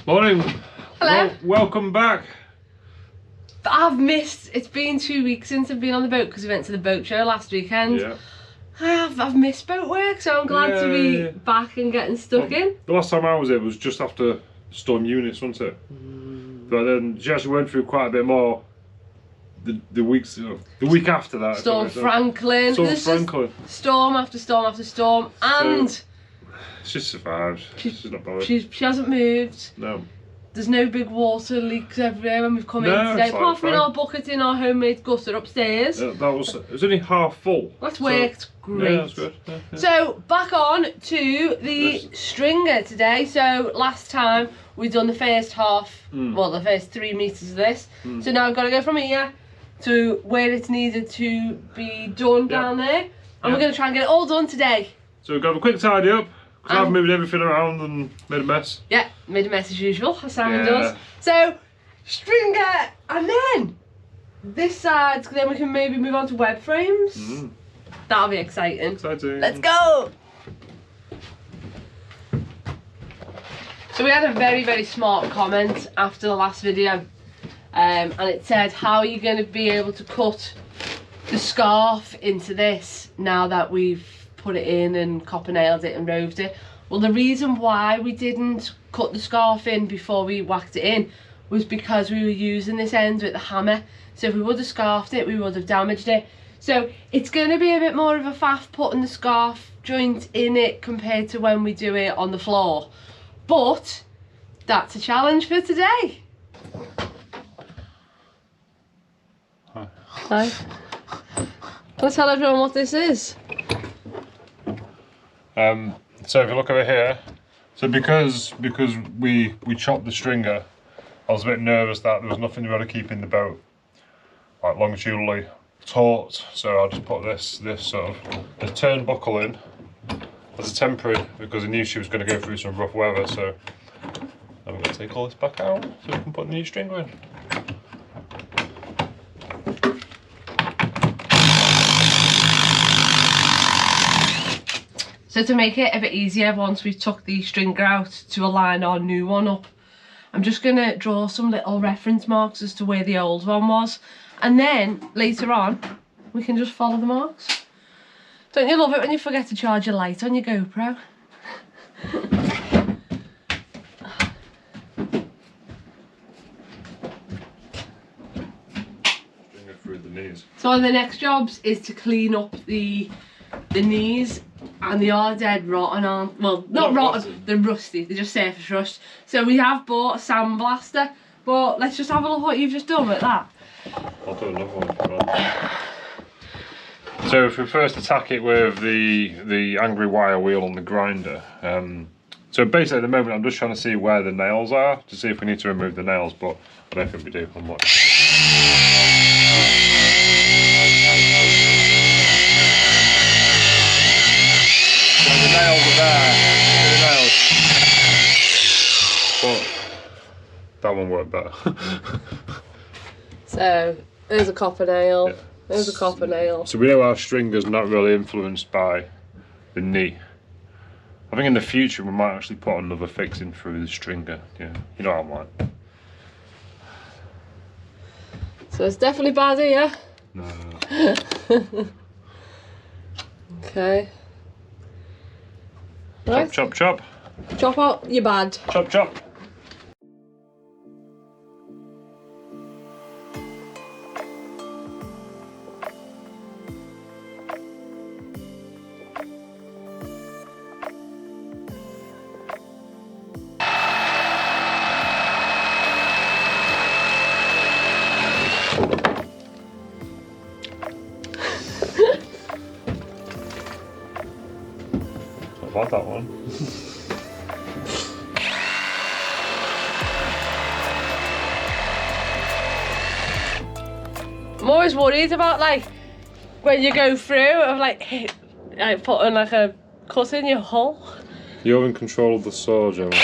Morning. Hello. Welcome back. I've missed, it's been 2 weeks since I've been on the boat because we went to the boat show last weekend. Yeah. I've missed boat work, so I'm glad to be back and getting stuck in. The last time I was here was just after Storm Units, wasn't it? But then she actually went through quite a bit more the week after that. Storm Franklin. Storm Franklin. Storm after storm after storm, and so, she's survived. She's not bothered. She hasn't moved. No. There's no big water leaks everywhere when we've come in today, apart from in our bucket in our homemade gutter upstairs. It was only half full. That's worked great. Yeah, that's good. Yeah. So back on to the stringer today. So last time we done the first half, well, the first 3 meters of this. So now I've got to go from here to where it's needed to be done down there, and we're going to try and get it all done today. So we've got a quick tidy up. Because I've moved everything around and made a mess. Yeah, made a mess as usual, as Simon does. So, stringer, and then this side, then we can maybe move on to web frames. That'll be exciting. Exciting. Let's go! So we had a very, very smart comment after the last video. And it said, how are you going to be able to cut the scarf into this now that we've put it in and copper nailed it and roved it? Well, the reason why we didn't cut the scarf in before we whacked it in was because we were using this end with the hammer. So if we would have scarfed it, we would have damaged it. So it's going to be a bit more of a faff putting the scarf joint in it compared to when we do it on the floor. But that's a challenge for today. Hi. Let's tell everyone what this is. So if you look over here, so because we chopped the stringer, I was a bit nervous that there was nothing to be able to keep in the boat, like longitudinally taut. So I just put this sort of a turnbuckle in as a temporary, because I knew she was going to go through some rough weather. So I'm going to take all this back out so we can put the new stringer in. So to make it a bit easier, once we've took the stringer out to align our new one up, I'm just going to draw some little reference marks as to where the old one was. And then later on, we can just follow the marks. Don't you love it when you forget to charge your light on your GoPro? Stringer through the knees. So one of the next jobs is to clean up the knees. And they are dead rotten, aren't, well, not rotten, they're rusty, they're just surface rust. So we have bought a sandblaster, but let's just have a look what you've just done with that. I'll do another one. So if we first attack it with the angry wire wheel on the grinder, so basically at the moment I'm just trying to see where the nails are, to see if we need to remove the nails, but I don't think we do. I'm not. The nails are there, the nails. But that one worked better. So there's a copper nail, there's a copper nail. So we know our stringer's not really influenced by the knee. I think in the future we might actually put another fixing through the stringer. Yeah, you know what I'm like. So it's definitely bad here. No. Okay. Chop, Right. chop, chop. Chop out your bad. Chop, chop. I like that one. I'm always worried about, like, when you go through of like putting like a cut in your hull. You're in control of the saw, Gemma.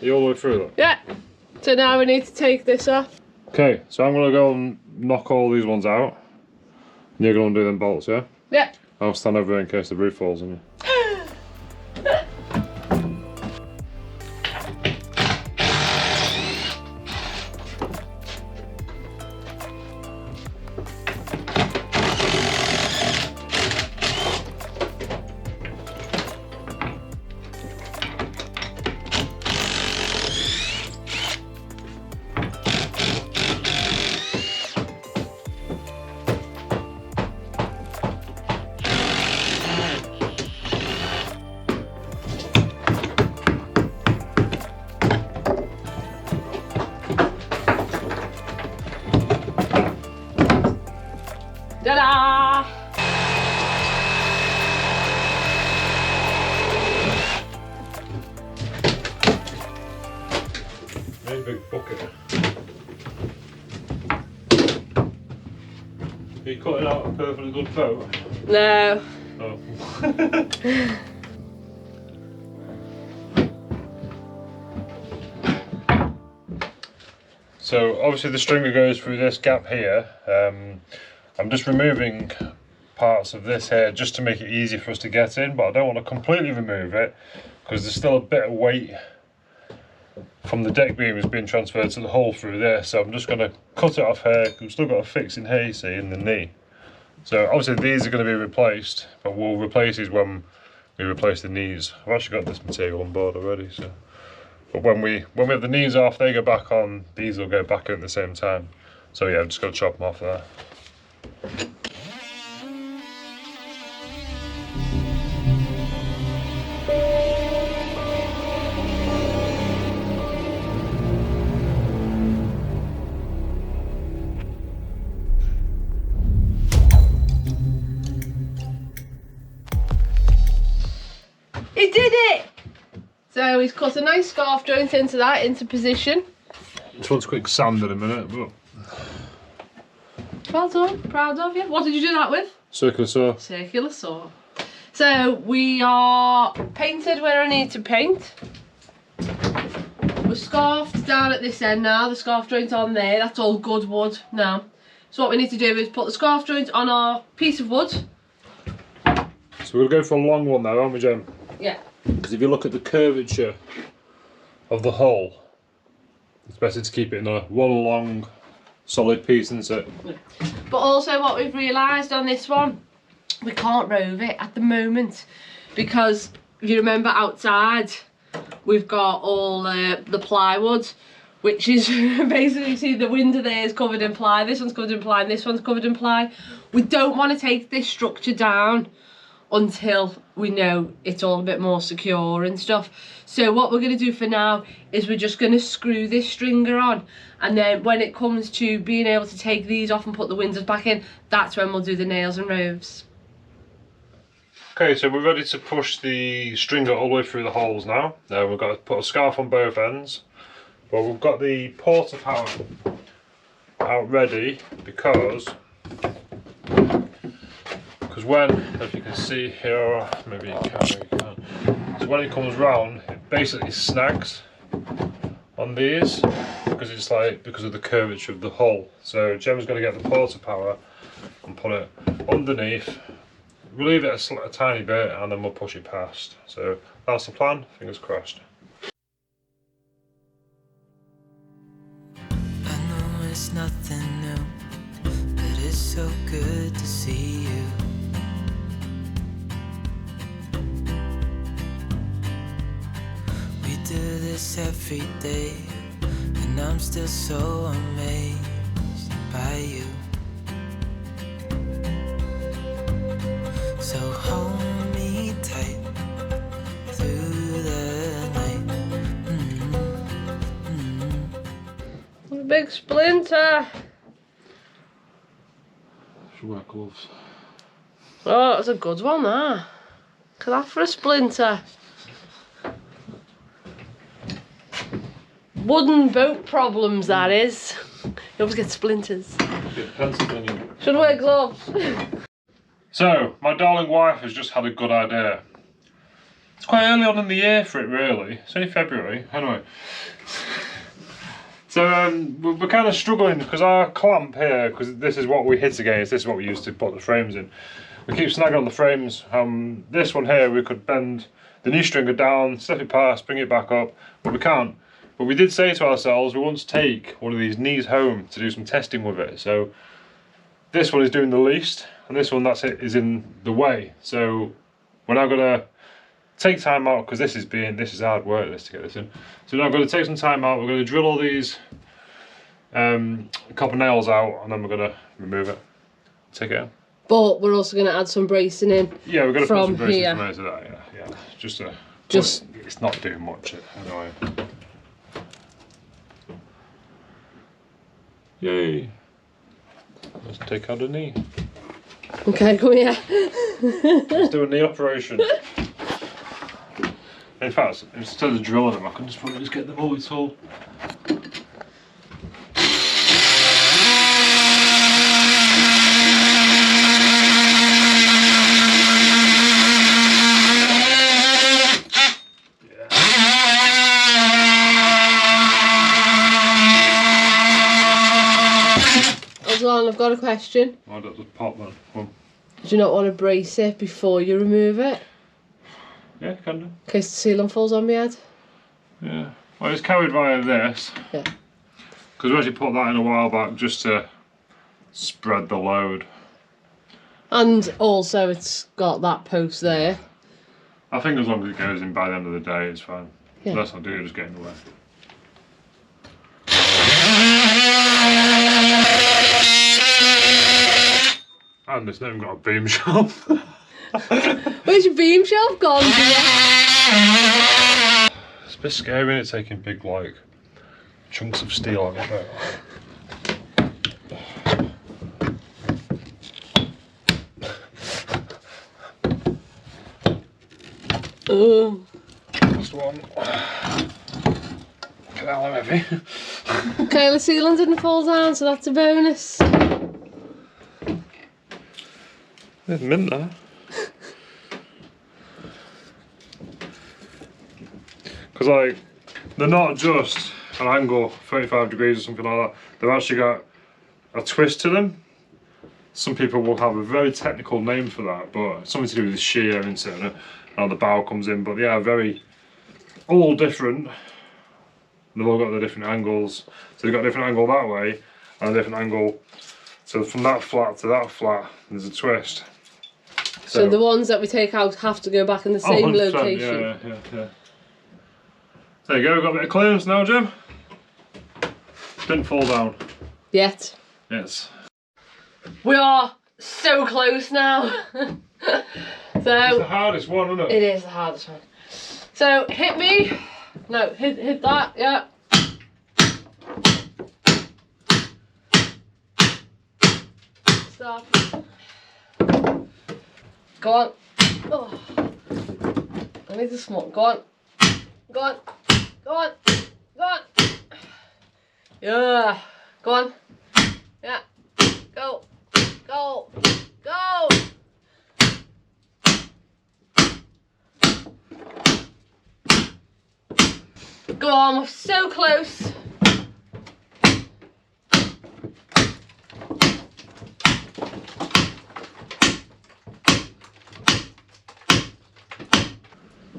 You all the way through that? Yeah. So now we need to take this off. Okay, so I'm gonna go and knock all these ones out. And you're gonna undo them bolts, yeah? Yeah. I'll stand over in case the roof falls on you. Ta-da! Very big bucket. Are you cutting out a perfectly good boat? No. Oh. So obviously the stringer goes through this gap here. I'm just removing parts of this here just to make it easy for us to get in, but I don't want to completely remove it because there's still a bit of weight from the deck beam is being transferred to the hole through there. So I'm just going to cut it off here. We've still got a fix in here, you see, in the knee. So obviously these are going to be replaced, but we'll replace these when we replace the knees. I've actually got this material on board already, so. But when we have the knees off, they go back on, these will go back in at the same time. So yeah, I'm just going to chop them off there. He did it! So he's cut a nice scarf joint into that, into position. Just want a quick sand in a minute, but... Well done, proud of you. What did you do that with? Circular saw. Circular saw. So we are painted where I need to paint. We're scarfed down at this end now, the scarf joint on there, that's all good wood now. So what we need to do is put the scarf joint on our piece of wood. So we'll go for a long one now, aren't we, Jem? Yeah. Because if you look at the curvature of the hull, it's better to keep it in one long solid piece, isn't it? Yeah. But also what we've realised on this one, we can't rove it at the moment because if you remember outside we've got all the plywood, which is basically, see the window there is covered in ply, this one's covered in ply and this one's covered in ply. We don't want to take this structure down until we know it's all a bit more secure and stuff. So what we're going to do for now is we're just going to screw this stringer on, and then when it comes to being able to take these off and put the windows back in, that's when we'll do the nails and roves. Okay, so we're ready to push the stringer all the way through the holes now. We've got to put a scarf on both ends, but we've got the porta power out ready because when, if you can see here, maybe you can, so when it comes round, it basically snags on these because of the curvature of the hull. So Gem's going to get the porta power and put it underneath, relieve it a tiny bit, and then we'll push it past. So that's the plan, fingers crossed. I know it's nothing new, but it's so good to see you. Do this every day, and I'm still so amazed by you. So hold me tight through the night. A big splinter. Should wear gloves. Oh, that's a good one, that. Look at that for a splinter. Wooden boat problems, that is. You always get splinters. Should wear gloves. So, my darling wife has just had a good idea. It's quite early on in the year for it, really. It's only February. Anyway. So, we're kind of struggling because our clamp here, because this is what we hit against, this is what we use to put the frames in. we keep snagging on the frames. This one here, we could bend the new stringer down, step it past, bring it back up, but we can't. But we did say to ourselves we want to take one of these knees home to do some testing with it. So this one is doing the least, and this one is in the way. So we're now gonna take time out, because this is hard work, this to get this in. So now I'm going to take some time out. We're going to drill all these copper nails out, and then we're going to remove it, take it out. But we're also going to add some bracing in. Yeah, we're going to put some bracing here. from here to that. Yeah. Just it's not doing much anyway. Yay! Let's take out a knee. Okay, come here. Let's do a knee operation. In fact, instead of drilling them, I can probably just get the multi-tool. Aslan, I've got a question. I'll just pop that one. Do you not want to brace it before you remove it? Yeah, can do. In case the sealant falls on my head? Yeah. Well, it's carried via this. Yeah. Because we actually put that in a while back just to spread the load. And also it's got that post there. I think as long as it goes in by the end of the day, it's fine. Yeah. Let's not do it, just get in the way. And it's not even got a beam shelf. Where's your beam shelf gone, dear? It's a bit scary, isn't it, taking big, like, chunks of steel on your boat. Last one. Get that one heavy. Okay, the sealant didn't fall down, so that's a bonus. There's mint there. Because, like, they're not just an angle 35 degrees or something like that. They've actually got a twist to them. Some people will have a very technical name for that, but it's something to do with the shear and how the bow comes in. But yeah, all different. They've all got their different angles. So they've got a different angle that way and a different angle. So from that flat to that flat, there's a twist. So the ones that we take out have to go back in the same location. Yeah. There you go, we've got a bit of clearance now, Jim. Didn't fall down. Yet. Yes. We are so close now. It's the hardest one, isn't it? It is the hardest one. So hit me. No, hit that, yeah. Stop. Go on. Oh. I need to smoke. Go on. Go on. Go on. Go on. Yeah. Go on. Yeah. Go. Go. Go. Go on, we're so close.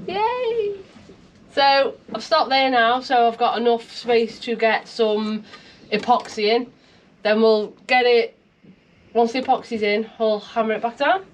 Yay! So I've stopped there now, so I've got enough space to get some epoxy in. Then we'll get it, once the epoxy's in, we'll hammer it back down.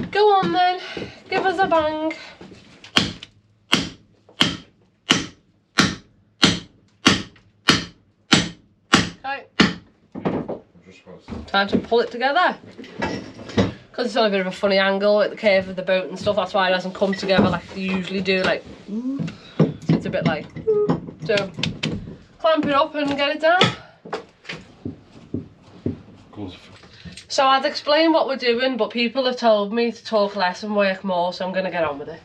Go on then, give us a bang. Okay. Time to pull it together. Because it's on a bit of a funny angle at the curve of the boat and stuff, that's why it hasn't come together like they usually do, like, so it's a bit like, so clamp it up and get it down. So I'd explain what we're doing, but people have told me to talk less and work more, so I'm going to get on with it.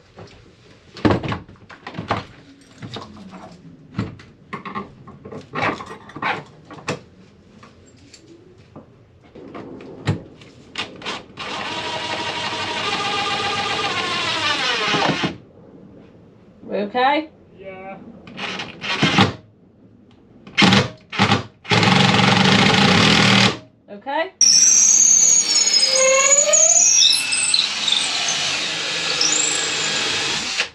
Okay? Yeah. Okay?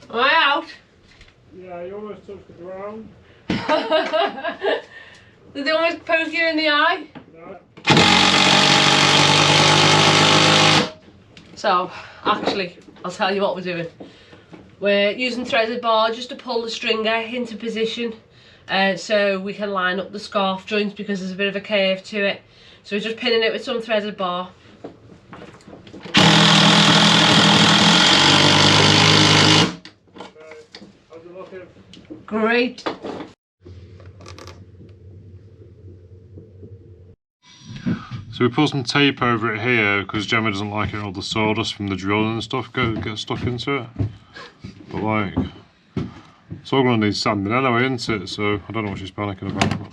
Am I out? Yeah, you almost touched the ground. Did they almost poke you in the eye? No. So, actually, I'll tell you what we're doing. We're using threaded bar just to pull the stringer into position so we can line up the scarf joints because there's a bit of a curve to it. So we're just pinning it with some threaded bar. How's it looking? Great. So we put some tape over it here because Gemma doesn't like it, all the sawdust from the drilling and stuff get stuck into it. But like, it's all going to need sanding anyway, isn't it? So I don't know what she's panicking about.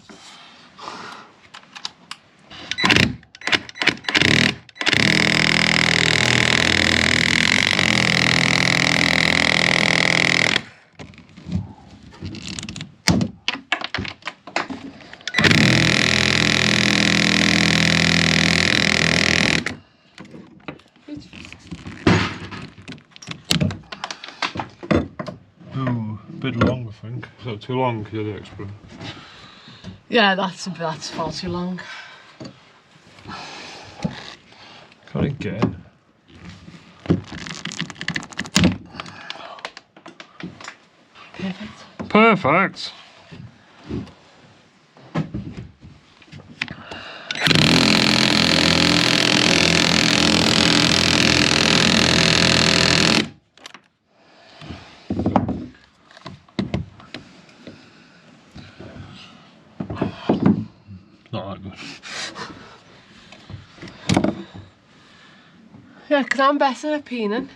Oh, a bit long, I think. Is that too long? You're the expert. Yeah, that's far too long. Can't it get in? Perfect. Perfect! Not that good. Yeah, because I'm better at peening.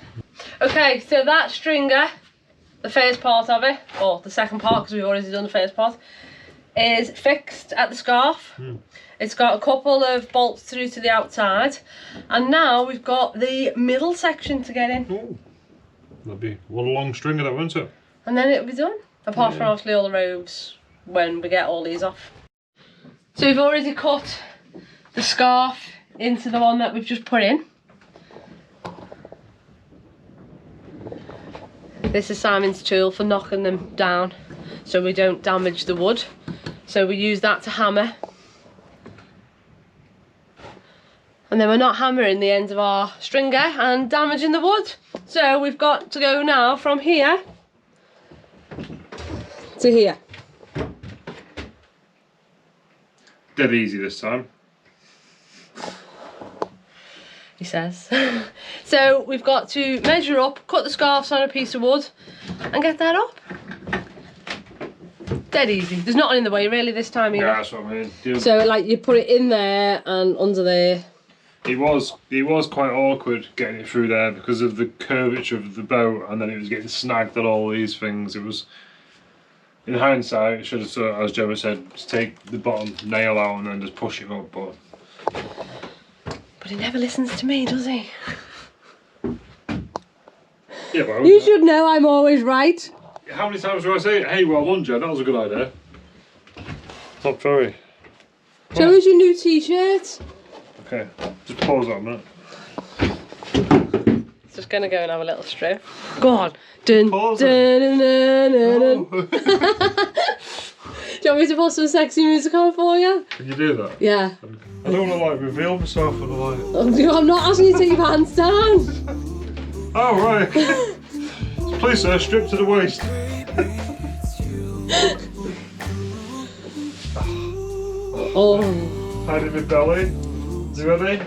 Okay, so that stringer, the first part of it, or the second part because we've already done the first part, is fixed at the scarf. It's got a couple of bolts through to the outside, and now we've got the middle section to get in. Ooh. That'd be one long stringer, that, won't it? And then it'll be done. Apart from obviously all the robes when we get all these off. So we've already cut the scarf into the one that we've just put in. This is Simon's tool for knocking them down so we don't damage the wood. So we use that to hammer. And then we're not hammering the ends of our stringer and damaging the wood. So we've got to go now from here to here. Dead easy this time. He says. So we've got to measure up, cut the scarves on a piece of wood and get that up. Dead easy. There's nothing in the way really this time either. Yeah, that's what I mean. Dude, So like you put it in there and under there. it was quite awkward getting it through there because of the curvature of the boat, and then it was getting snagged on all these things. It was, in hindsight, it should have, as Gemma said, just take the bottom nail out and then just push it up, but But he never listens to me, does he? yeah, but You should know I'm always right. how many times do I say, hey, well done, Jen, that was a good idea? Not very. Show us your new t-shirt. Okay, just pause that a minute. Just gonna go and have a little stroke. Go on. Dun, Pause dun, dun, dun, dun, dun. Oh. Do you want me to put some sexy music on for you? Can you do that? Yeah. I don't want to like reveal myself and like. I'm not asking you to take your pants down. Oh right. Please sir, strip to the waist. Oh. Hide in my belly. You ready?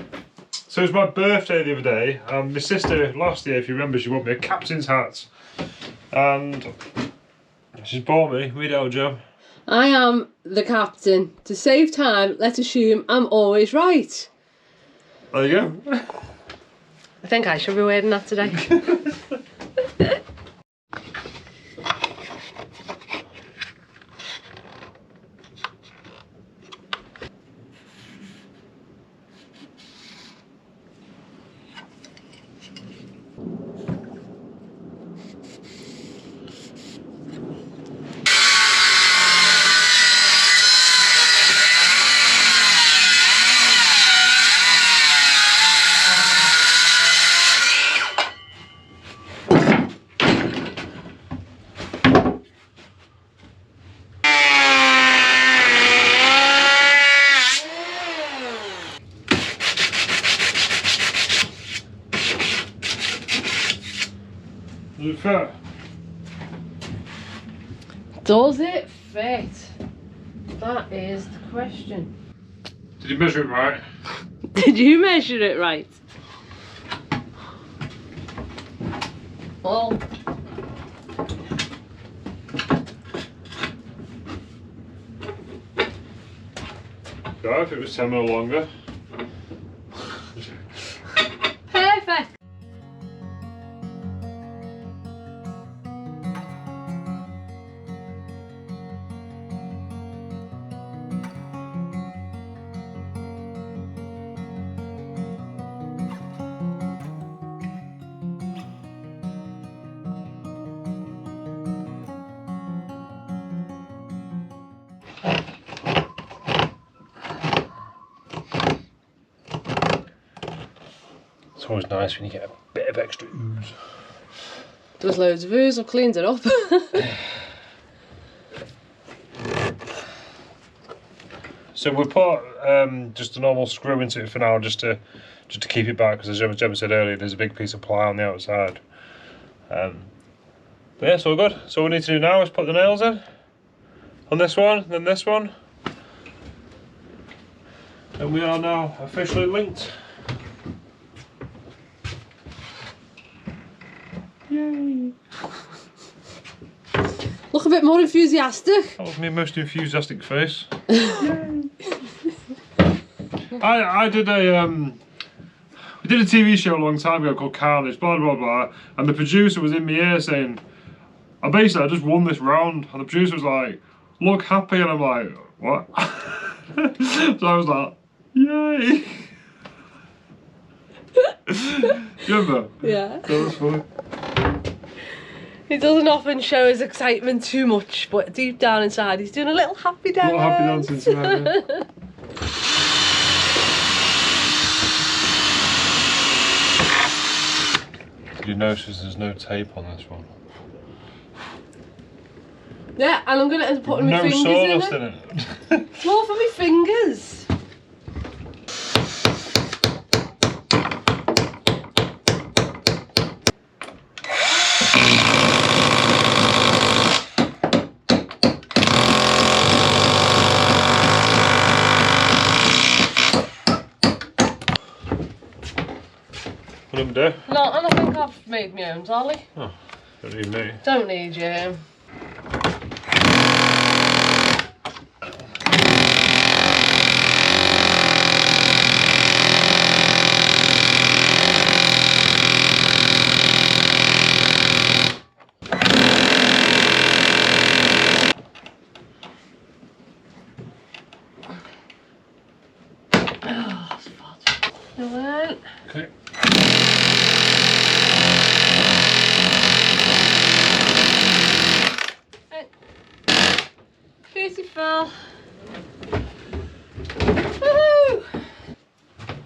So it was my birthday the other day, and my sister last year, if you remember, she bought me a captain's hat, and she's bought me. Read it out, Joe. I am the captain. To save time, let's assume I'm always right. There you go. I think I should be wearing that today. fit? Does it fit? That is the question. Did you measure it right? Did you measure it right? Well, Yeah, if it was 10 mil longer. perfect. It's always nice when you get a bit of extra ooze. There's loads of ooze, I've cleaned it up. So we put just a normal screw into it for now, just to keep it back, because as Gemma said earlier, there's a big piece of ply on the outside. But yeah, so we're good. So what we need to do now is put the nails in on this one, then this one, and we are now officially linked. Yay! Look a bit more enthusiastic. That was my most enthusiastic face. I did a we did a TV show a long time ago called Carnage, blah blah blah, and the producer was in my ear saying, I just won this round, and the producer was like, look happy, and I'm like, what? So I was like, yay! Remember? Yeah. That was funny. He doesn't often show his excitement too much, but deep down inside he's doing a little happy dance. Little happy dancing to it. Did you notice there's no tape on this one? Yeah, and I'm going to end up putting my No fingers sawdust in in it. it. It's more for my fingers. What do I do? No, and I think I've made my own dolly. Oh, don't need me. Don't need you. Oh, spot. Okay. Beautiful. Woohoo!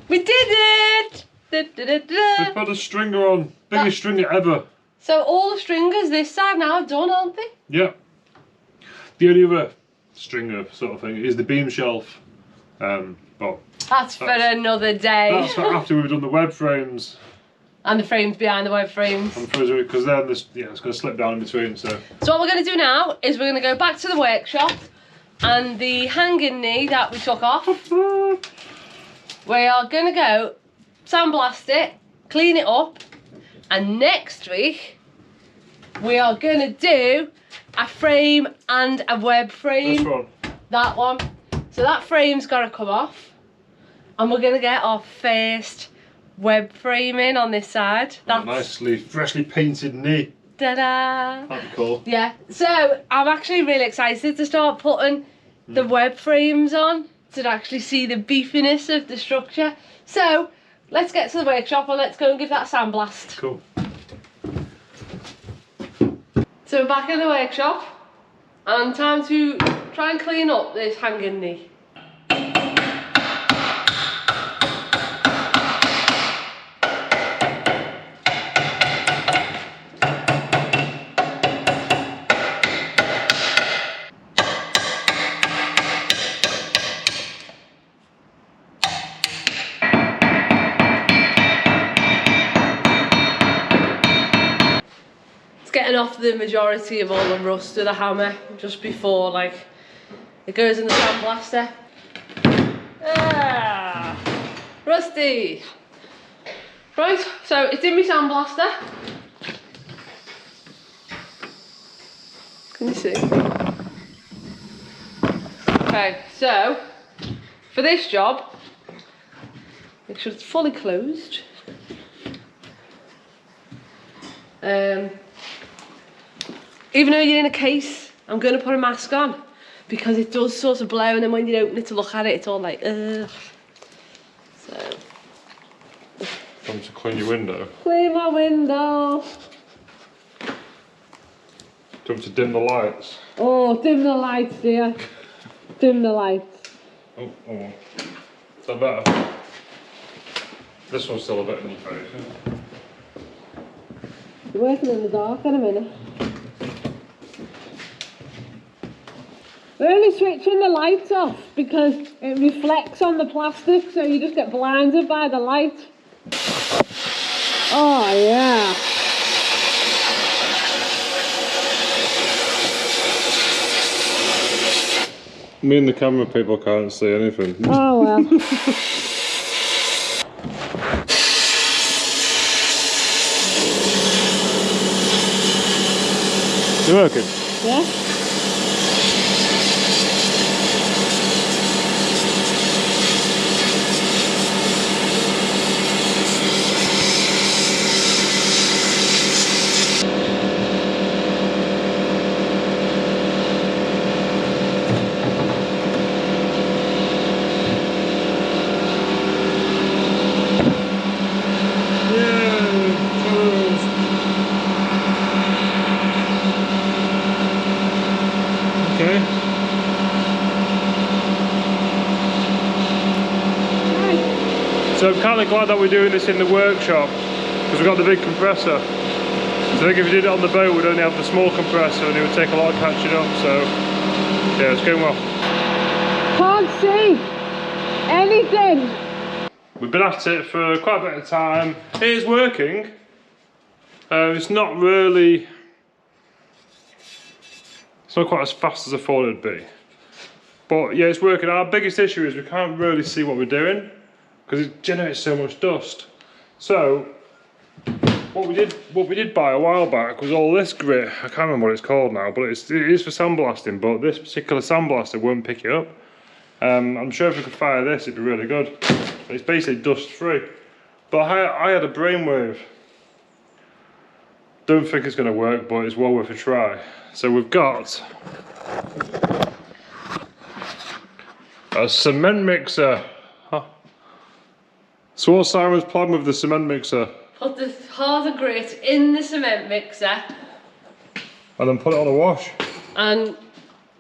We did it! Da, da, da, da. We put a stringer on. Biggest stringer ever. So all the stringers this side now are done, aren't they? Yeah. The only other stringer sort of thing is the beam shelf. But That's for another day. that's for after we've done the web frames. And the frames behind the web frames. Because then this, yeah, it's going to slip down in between. So So what we're going to do now is we're going to go back to the workshop, and the hanging knee that we took off, we are going to go sandblast it, clean it up, and next week we are going to do a frame and a web frame. this one. That one. So that frame's got to come off, and we're going to get our first web framing on this side. That's Nicely, freshly painted knee. ta-da! That'd be cool. Yeah, so I'm actually really excited to start putting the web frames on to actually see the beefiness of the structure. So let's get to the workshop and let's go and give that a sandblast. Cool. So we're back in the workshop and time to try and clean up this hanging knee. getting off the majority of all the rust with a hammer just before like it goes in the sandblaster. Ah, rusty. Right, so it's in my sandblaster. Can you see? Okay, so for this job, make sure it's fully closed. Even though you're in a case, I'm going to put a mask on because it does sort of blow, and then when you open it to look at it, it's all like, ugh. So. Time to clean your window. Clean my window. Do you want to dim the lights? Oh, dim the lights, dear. Dim the lights. Oh, is that better? This one's still a bit in your face, isn't it? You're working in the dark in a minute. We're only switching the lights off because it reflects on the plastic, so you just get blinded by the light. Oh yeah. Me and the camera people can't see anything. Oh well. You working? Yeah. So I'm kind of glad that we're doing this in the workshop because we've got the big compressor. So I think if we did it on the boat we'd only have the small compressor and it would take a lot of catching up, so yeah, it's going well. Can't see anything. We've been at it for quite a bit of time. It is working. It's not really... It's not quite as fast as I thought it'd be. But yeah, it's working. Our biggest issue is we can't really see what we're doing because it generates so much dust. So what we did buy a while back was all this grit. I can't remember what it's called now, but it is for sandblasting, but this particular sandblaster won't pick it up. I'm sure if we could fire this it'd be really good. It's basically dust free. But I had a brainwave. Don't think it's going to work, but it's well worth a try. So we've got a cement mixer. Huh. So what Simon's plan with the cement mixer? Put the harder grit in the cement mixer. And then put it on a wash. And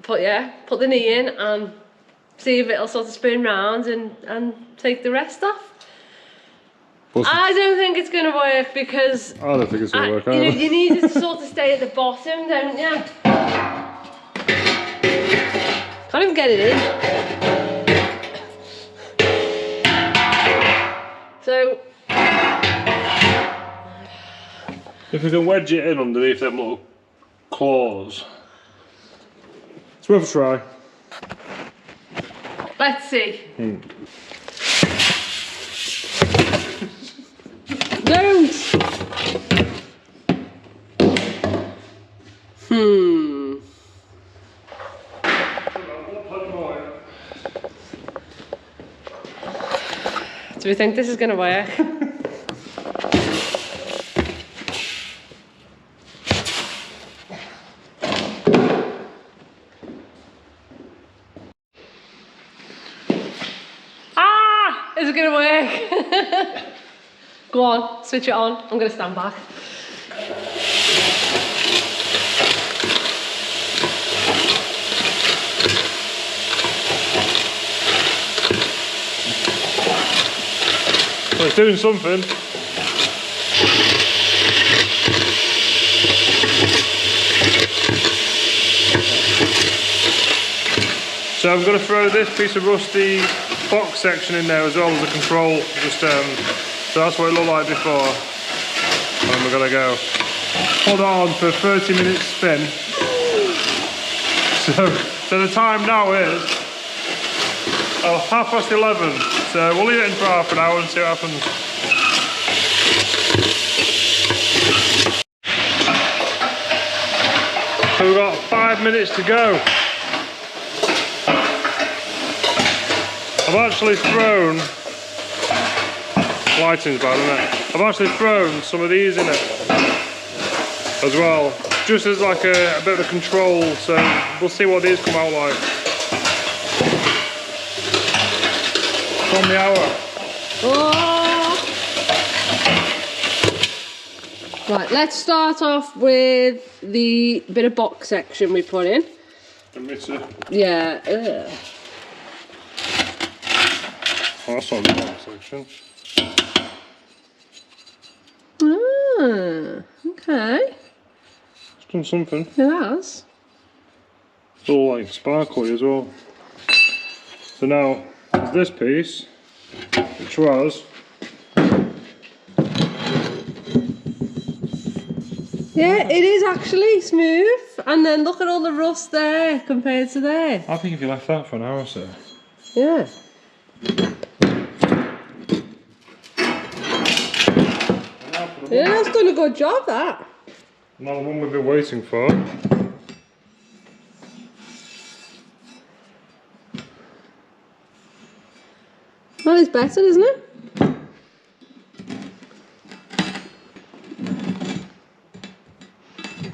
put the knee in and see if it'll sort of spin round and take the rest off. I don't think it's going to work because I don't think it's going to work either. You need it to sort of stay at the bottom, don't you? Can't even get it in. So if we can wedge it in underneath them little claws, it's worth a try. Let's see. Don't! Do we think this is going to work? Is it going to work? Go on, switch it on. I'm going to stand back. Well, it's doing something. So I'm going to throw this piece of rusty box section in there as well as the control. Just so that's what it looked like before. And we're going to go. put that on for a 30-minute spin. So the time now is 11:30. So we'll leave it in for half an hour and see what happens. So we've got 5 minutes to go. I've actually thrown, lighting's bad, isn't it? I've actually thrown some of these in it as well, just as like a bit of a control, so we'll see what these come out like. From the hour. Oh. Right, let's start off with the bit of box section we put in. Yeah. Ugh. Oh, that's not the box section. Ah, okay. It's done something. It has. It's all like sparkly as well. So now, this piece, which was... Yeah, it is actually smooth. And then look at all the rust there compared to there. I think if you left that for an hour or so. Yeah. Yeah, that's done a good job, that. Now the one we've been waiting for. Well, it's better, isn't it?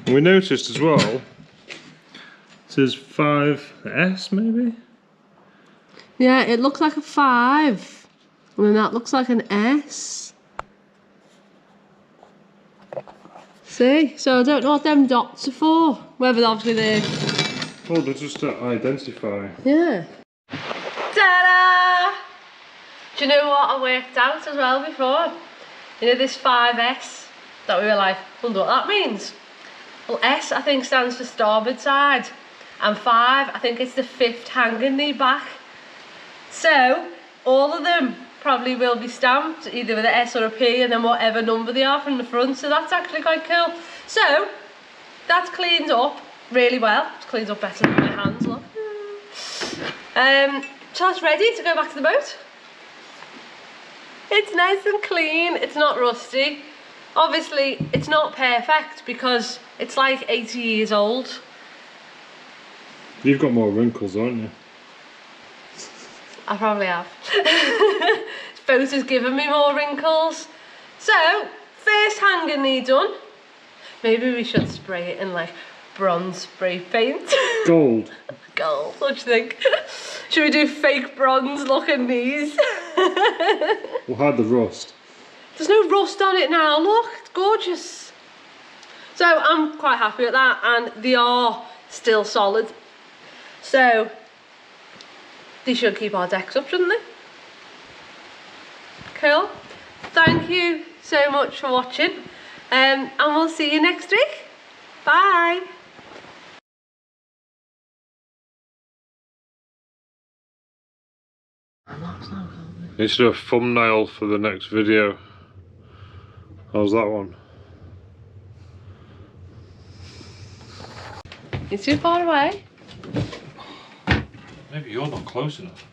We noticed as well, it says 5S maybe? Yeah, it looks like a 5. And then that looks like an S. See? So I don't know what them dots are for. Whether obviously they're... Oh, they're just to identify. Yeah. Ta-da! Do you know what I worked out as well before? You know this 5S that we were like, wonder what that means. Well, S I think stands for starboard side, and 5 I think it's the 5th hanging knee back. So all of them probably will be stamped either with an S or a P, and then whatever number they are from the front. So that's actually quite cool. So that's cleaned up really well. It cleans up better than my hands, look. So that's ready to go back to the boat. It's nice and clean. It's not rusty. Obviously, it's not perfect because it's like 80 years old. You've got more wrinkles, aren't you? I probably have. Boat has given me more wrinkles. So, first hanging knee done. Maybe we should spray it in like bronze spray paint. Gold. Gold, what do you think? Should we do fake bronze looking knees? We'll hide the rust. There's no rust on it now, look, it's gorgeous. So I'm quite happy with that, and they are still solid. So they should keep our decks up, shouldn't they? Cool. Thank you so much for watching, and we'll see you next week. Bye. You should do a thumbnail for the next video. How's that one? It's too far away. Maybe you're not close enough.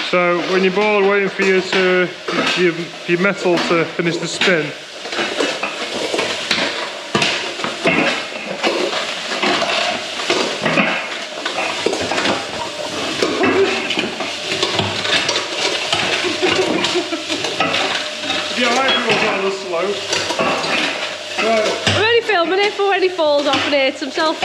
So when you're bored waiting for your metal to finish the spin, We're only filming it for when he falls off and hurts himself.